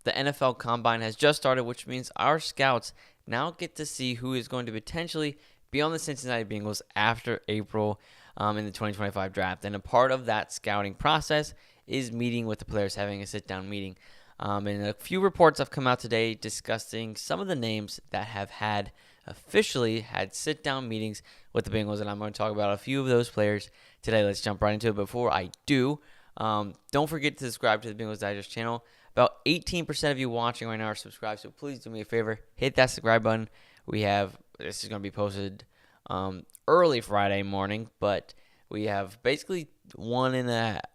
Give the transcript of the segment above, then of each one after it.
the NFL Combine has just started, which means our scouts now get to see who is going to potentially be on the Cincinnati Bengals after April in the 2025 draft. And a part of that scouting process is meeting with the players, having a sit-down meeting. And a few reports have come out today discussing some of the names that have officially had sit-down meetings with the Bengals, and I'm going to talk about a few of those players today. Let's jump right into it. Before I do, don't forget to subscribe to the Bengals Digest channel. About 18% of you watching right now are subscribed, so please do me a favor, hit that subscribe button. This is going to be posted early Friday morning, but we have basically 1%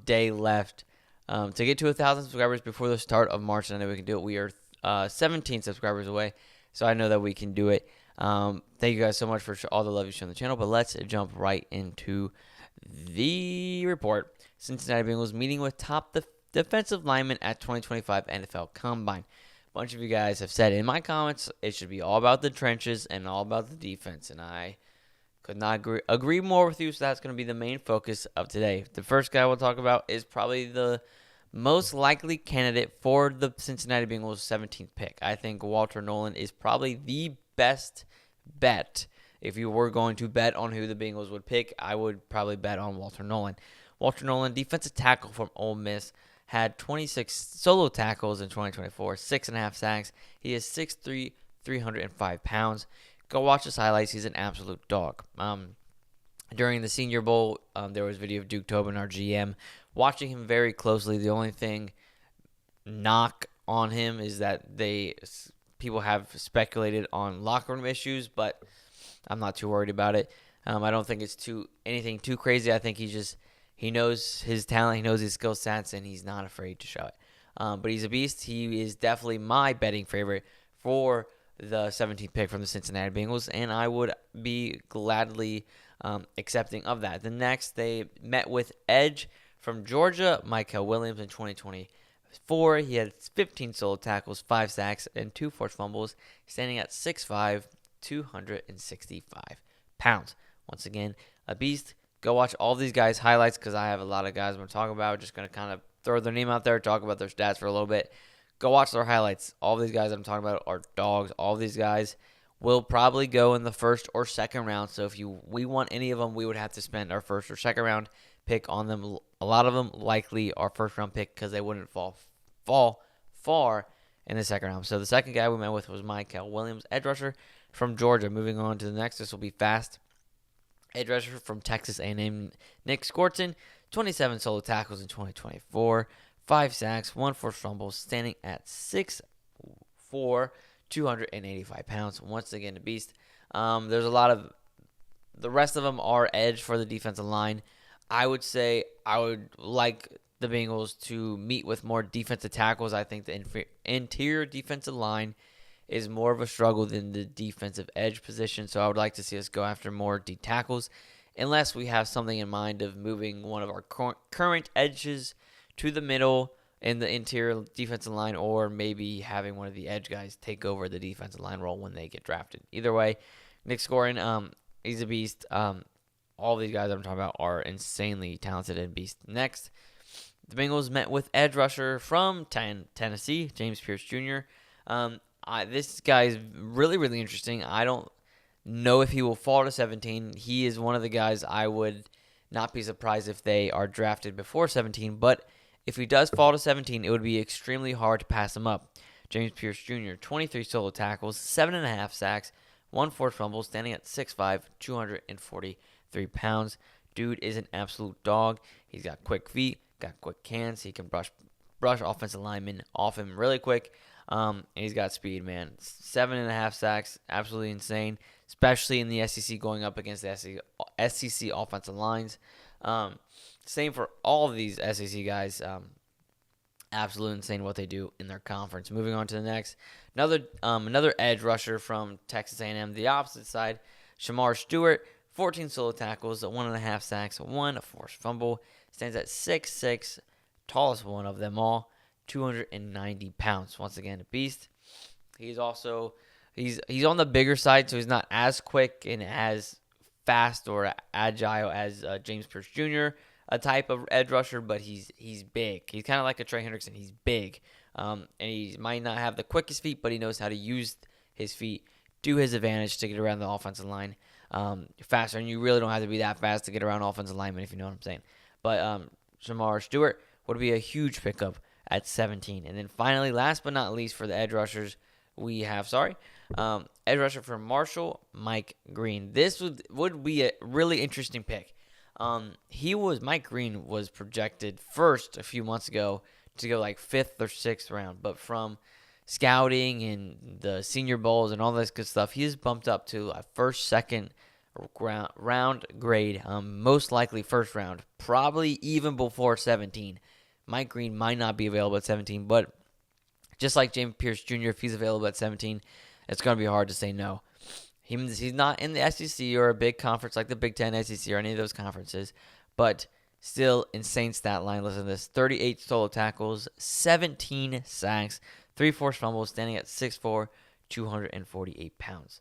day left to get to 1,000 subscribers before the start of March. And I know we can do it. We are 17 subscribers away, so I know that we can do it. Thank you guys so much for all the love you show on the channel. But let's jump right into the report. Cincinnati Bengals meeting with top defensive linemen at 2025 NFL Combine. A bunch of you guys have said in my comments it should be all about the trenches and all about the defense, and I could not agree more with you, so that's going to be the main focus of today. The first guy we'll talk about is probably the most likely candidate for the Cincinnati Bengals 17th pick. I think Walter Nolan is probably the best bet. If you were going to bet on who the Bengals would pick, I would probably bet on Walter Nolan. Walter Nolan, defensive tackle from Ole Miss, had 26 solo tackles in 2024, 6.5 sacks. He is 6'3", 305 pounds. Go watch his highlights. He's an absolute dog. During the Senior Bowl, there was video of Duke Tobin, our GM, watching him very closely. The only thing knock on him is that people have speculated on locker room issues, but I'm not too worried about it. I don't think it's anything too crazy. I think he knows his talent, he knows his skill sets, and he's not afraid to show it. But he's a beast. He is definitely my betting favorite for the 17th pick from the Cincinnati Bengals, and I would be gladly accepting of that. The next, they met with edge from Georgia, Michael Williams, in 2024. He had 15 solo tackles, 5 sacks, and 2 forced fumbles, standing at 6'5", 265 pounds. Once again, a beast. Go watch all these guys' highlights because I have a lot of guys I'm going to talk about. Just going to kind of throw their name out there, talk about their stats for a little bit. Go watch their highlights. All these guys I'm talking about are dogs. All these guys will probably go in the first or second round. So if we want any of them, we would have to spend our first or second round pick on them. A lot of them likely our first round pick because they wouldn't fall far in the second round. So the second guy we met with was Michael Williams, edge rusher from Georgia. Moving on to the next, this will be fast. Edge rusher from Texas A&M, Nick Skorton, 27 solo tackles in 2024, 5 sacks, 1 forced fumble, standing at 6'4", 285 pounds. Once again, a beast. There's a lot of the rest of them are edge for the defensive line. I would say I would like the Bengals to meet with more defensive tackles. I think the interior defensive line is more of a struggle than the defensive edge position, so I would like to see us go after more D tackles, unless we have something in mind of moving one of our current edges to the middle in the interior defensive line, or maybe having one of the edge guys take over the defensive line role when they get drafted. Either way, Nick Skorton, he's a beast. All these guys I'm talking about are insanely talented and beast. Next, the Bengals met with edge rusher from Tennessee, James Pierce Jr. This guy is really, really interesting. I don't know if he will fall to 17. He is one of the guys I would not be surprised if they are drafted before 17. But if he does fall to 17, it would be extremely hard to pass him up. James Pierce Jr., 23 solo tackles, 7.5 sacks, 1 forced fumble, standing at 6'5", 243 pounds. Dude is an absolute dog. He's got quick feet, got quick hands. He can brush offensive linemen off him really quick. And he's got speed, man. 7.5 sacks, absolutely insane, especially in the SEC going up against the SEC offensive lines. Same for all of these SEC guys. Absolutely insane what they do in their conference. Moving on to the next, another edge rusher from Texas A&M, the opposite side, Shamar Stewart, 14 solo tackles, 1.5 sacks, 1 forced fumble, stands at 6'6", tallest one of them all. 290 pounds. Once again, a beast. He's also he's on the bigger side, so he's not as quick and as fast or agile as James Pierce Jr. a type of edge rusher, but he's big. He's kind of like a Trey Hendrickson. He's big, and he might not have the quickest feet, but he knows how to use his feet to his advantage to get around the offensive line faster. And you really don't have to be that fast to get around offensive linemen, if you know what I'm saying. But Shamar Stewart would be a huge pickup at 17. And then finally, last but not least, for the edge rushers, we have, edge rusher for Marshall, Mike Green. This would be a really interesting pick. Mike Green was projected first a few months ago to go like 5th or 6th round, but from scouting and the Senior Bowls and all this good stuff, he is bumped up to a first, second round grade, most likely first round, probably even before 17. Mike Green might not be available at 17, but just like James Pierce Jr., if he's available at 17, it's going to be hard to say no. He's not in the SEC or a big conference like the Big Ten, SEC, or any of those conferences, but still insane stat line. Listen to this: 38 solo tackles, 17 sacks, 3 forced fumbles, standing at 6'4", 248 pounds.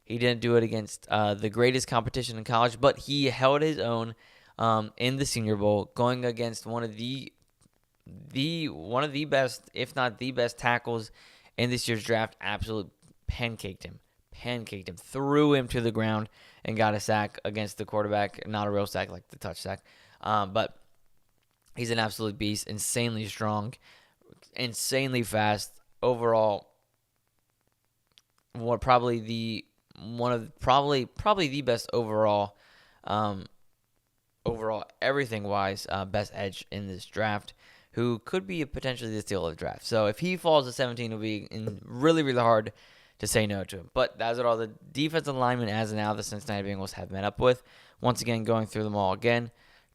He didn't do it against the greatest competition in college, but he held his own in the Senior Bowl, going against one of the best, if not the best, tackles in this year's draft. Absolutely pancaked him, threw him to the ground, and got a sack against the quarterback. Not a real sack like the touch sack, but he's an absolute beast, insanely strong, insanely fast. Overall, probably the best overall everything wise, best edge in this draft, who could be potentially the steal of the draft. So if he falls to 17, it'll be really, really hard to say no to him. But that's what all the defensive linemen as of now the Cincinnati Bengals have met up with. Once again, going through them all again.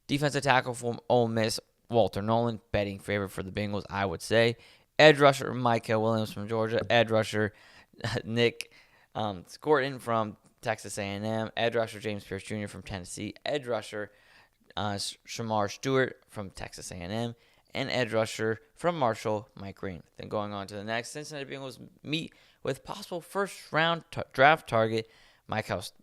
Defensive tackle from Ole Miss, Walter Nolan, betting favorite for the Bengals, I would say. Edge rusher, Micah Williams from Georgia. Edge rusher, Nick Scorton from Texas A&M. Edge rusher, James Pierce Jr. from Tennessee. Edge rusher, Shamar Stewart from Texas A&M. And edge rusher from Marshall, Mike Green. Then going on to the next, Cincinnati Bengals meet with possible first-round draft target, Michael Starks.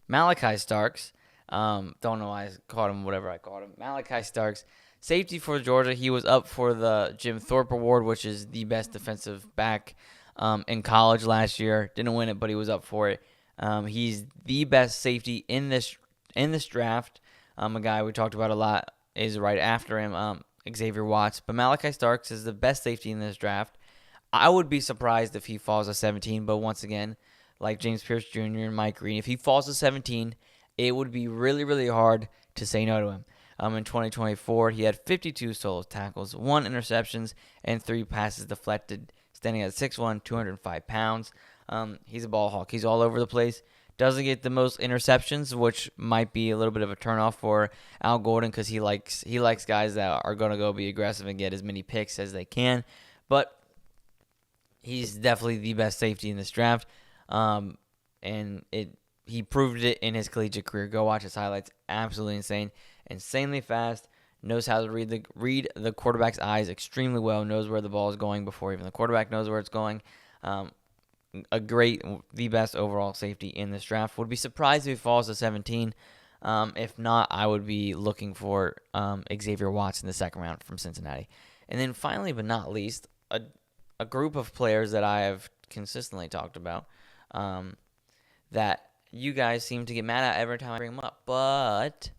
Malachi Starks. Don't know why I called him whatever I called him. Malachi Starks, safety for Georgia. He was up for the Jim Thorpe Award, which is the best defensive back in college last year. Didn't win it, but he was up for it. He's the best safety in this draft. A guy we talked about a lot is right after him, Xavier Watts. But Malachi Starks is the best safety in this draft. I would be surprised if he falls to 17, but once again, like James Pierce Jr. and Mike Green, if he falls to 17, it would be really, really hard to say no to him. In 2024, he had 52 solo tackles, 1 interceptions, and 3 passes deflected, standing at 6'1", 205 pounds. He's a ball hawk. He's all over the place. Doesn't get the most interceptions, which might be a little bit of a turnoff for Al Gordon because he likes guys that are going to go be aggressive and get as many picks as they can. But he's definitely the best safety in this draft, and he proved it in his collegiate career. Go watch his highlights. Absolutely insane. Insanely fast. Knows how to read the quarterback's eyes extremely well. Knows where the ball is going before even the quarterback knows where it's going. The best overall safety in this draft. Would be surprised if he falls to 17. If not, I would be looking for Xavier Watts in the second round from Cincinnati. And then finally, but not least, a group of players that I have consistently talked about that you guys seem to get mad at every time I bring them up. But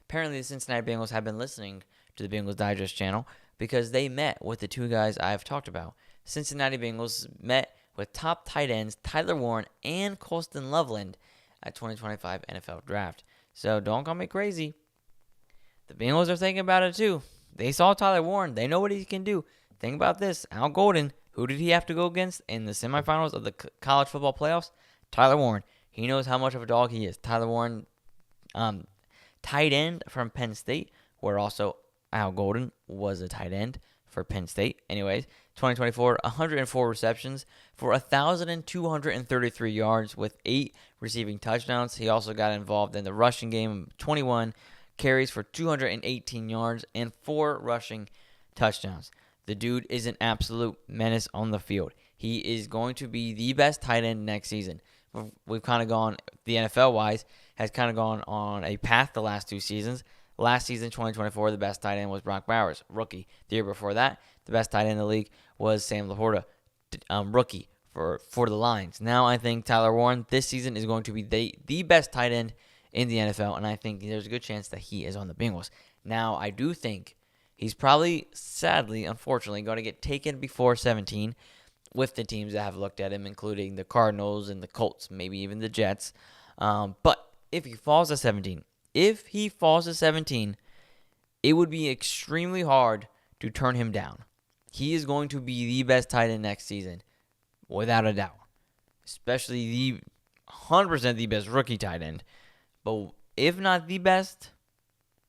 apparently the Cincinnati Bengals have been listening to the Bengals Digest channel because they met with the two guys I've talked about. Cincinnati Bengals met with top tight ends Tyler Warren and Colston Loveland at 2025 NFL Draft. So don't call me crazy. The Bengals are thinking about it too. They saw Tyler Warren. They know what he can do. Think about this. Al Golden, who did he have to go against in the semifinals of the college football playoffs? Tyler Warren. He knows how much of a dog he is. Tyler Warren, tight end from Penn State, where also Al Golden was a tight end for Penn State. Anyways, 2024, 104 receptions for 1,233 yards with 8 receiving touchdowns. He also got involved in the rushing game, 21 carries for 218 yards and 4 rushing touchdowns. The dude is an absolute menace on the field. He is going to be the best tight end next season. We've kind of gone, the NFL-wise, has kind of gone on a path the last 2 seasons. Last season, 2024, the best tight end was Brock Bowers, rookie. The year before that, the best tight end in the league was Sam Laporta, rookie for the Lions. Now I think Tyler Warren this season is going to be the best tight end in the NFL, and I think there's a good chance that he is on the Bengals. Now, I do think he's probably, sadly, unfortunately, going to get taken before 17 with the teams that have looked at him, including the Cardinals and the Colts, maybe even the Jets. But if he falls to 17, it would be extremely hard to turn him down. He is going to be the best tight end next season, without a doubt. Especially the 100% the best rookie tight end. But if not the best,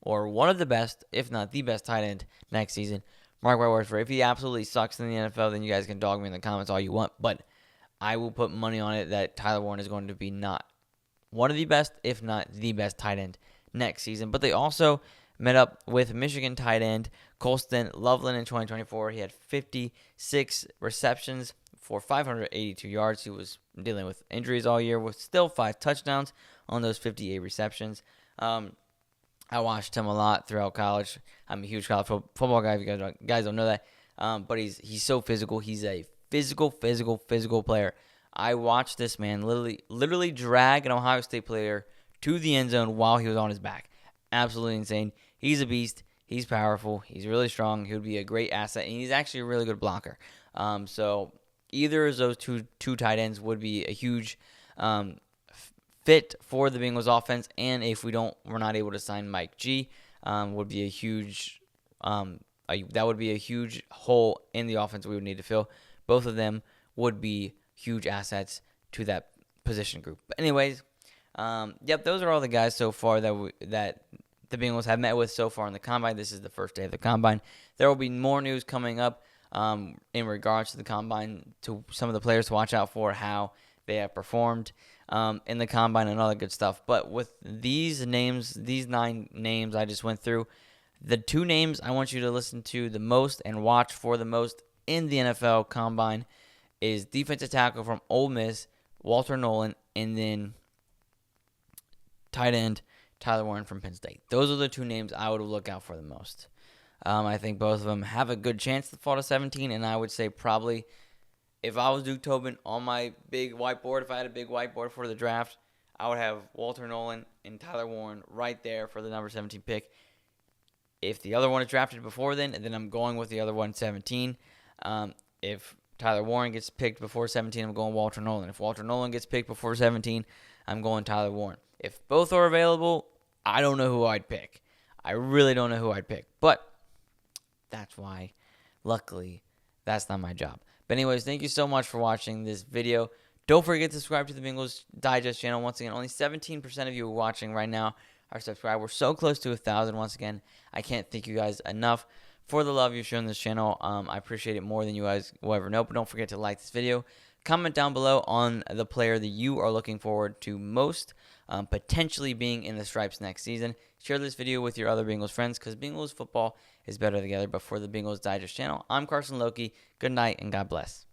or one of the best, if not the best tight end next season, mark my words for it. If he absolutely sucks in the NFL, then you guys can dog me in the comments all you want. But I will put money on it that Tyler Warren is going to be not one of the best, if not the best tight end next season. But they also met up with Michigan tight end Colston Loveland in 2024. He had 56 receptions for 582 yards. He was dealing with injuries all year with still 5 touchdowns on those 58 receptions. I watched him a lot throughout college. I'm a huge college football guy. If you guys don't know that. But he's so physical. He's a physical player. I watched this man literally drag an Ohio State player to the end zone while he was on his back. Absolutely insane. He's a beast. He's powerful. He's really strong. He would be a great asset, and he's actually a really good blocker. So either of those two tight ends would be a huge fit for the Bengals offense, and if we're not able to sign Mike G, would be a huge that would be a huge hole in the offense we would need to fill. Both of them would be huge assets to that position group. But anyways, those are all the guys so far that the Bengals have met with so far in the Combine. This is the first day of the Combine. There will be more news coming up in regards to the Combine, to some of the players to watch out for, how they have performed in the Combine and all that good stuff. But with these 9 names I just went through, the 2 names I want you to listen to the most and watch for the most in the NFL Combine is defensive tackle from Ole Miss, Walter Nolan, and then tight end Tyler Warren from Penn State. Those are the 2 names I would look out for the most. I think both of them have a good chance to fall to 17, and I would say probably if I was Duke Tobin on my big whiteboard, if I had a big whiteboard for the draft, I would have Walter Nolan and Tyler Warren right there for the number 17 pick. If the other one is drafted before then I'm going with the other one, 17. If Tyler Warren gets picked before 17, I'm going Walter Nolan. If Walter Nolan gets picked before 17, I'm going Tyler Warren. If both are available, I don't know who I'd pick. I really don't know who I'd pick. But that's why, luckily, that's not my job. But anyways, thank you so much for watching this video. Don't forget to subscribe to the Bengals Digest channel. Once again, only 17% of you watching right now are subscribed. We're so close to 1,000 once again. I can't thank you guys enough for the love you've shown this channel. I appreciate it more than you guys will ever know. But don't forget to like this video. Comment down below on the player that you are looking forward to most potentially being in the stripes next season. Share this video with your other Bengals friends because Bengals football is better together. But for the Bengals Digest channel, I'm Carson Lokey. Good night and God bless.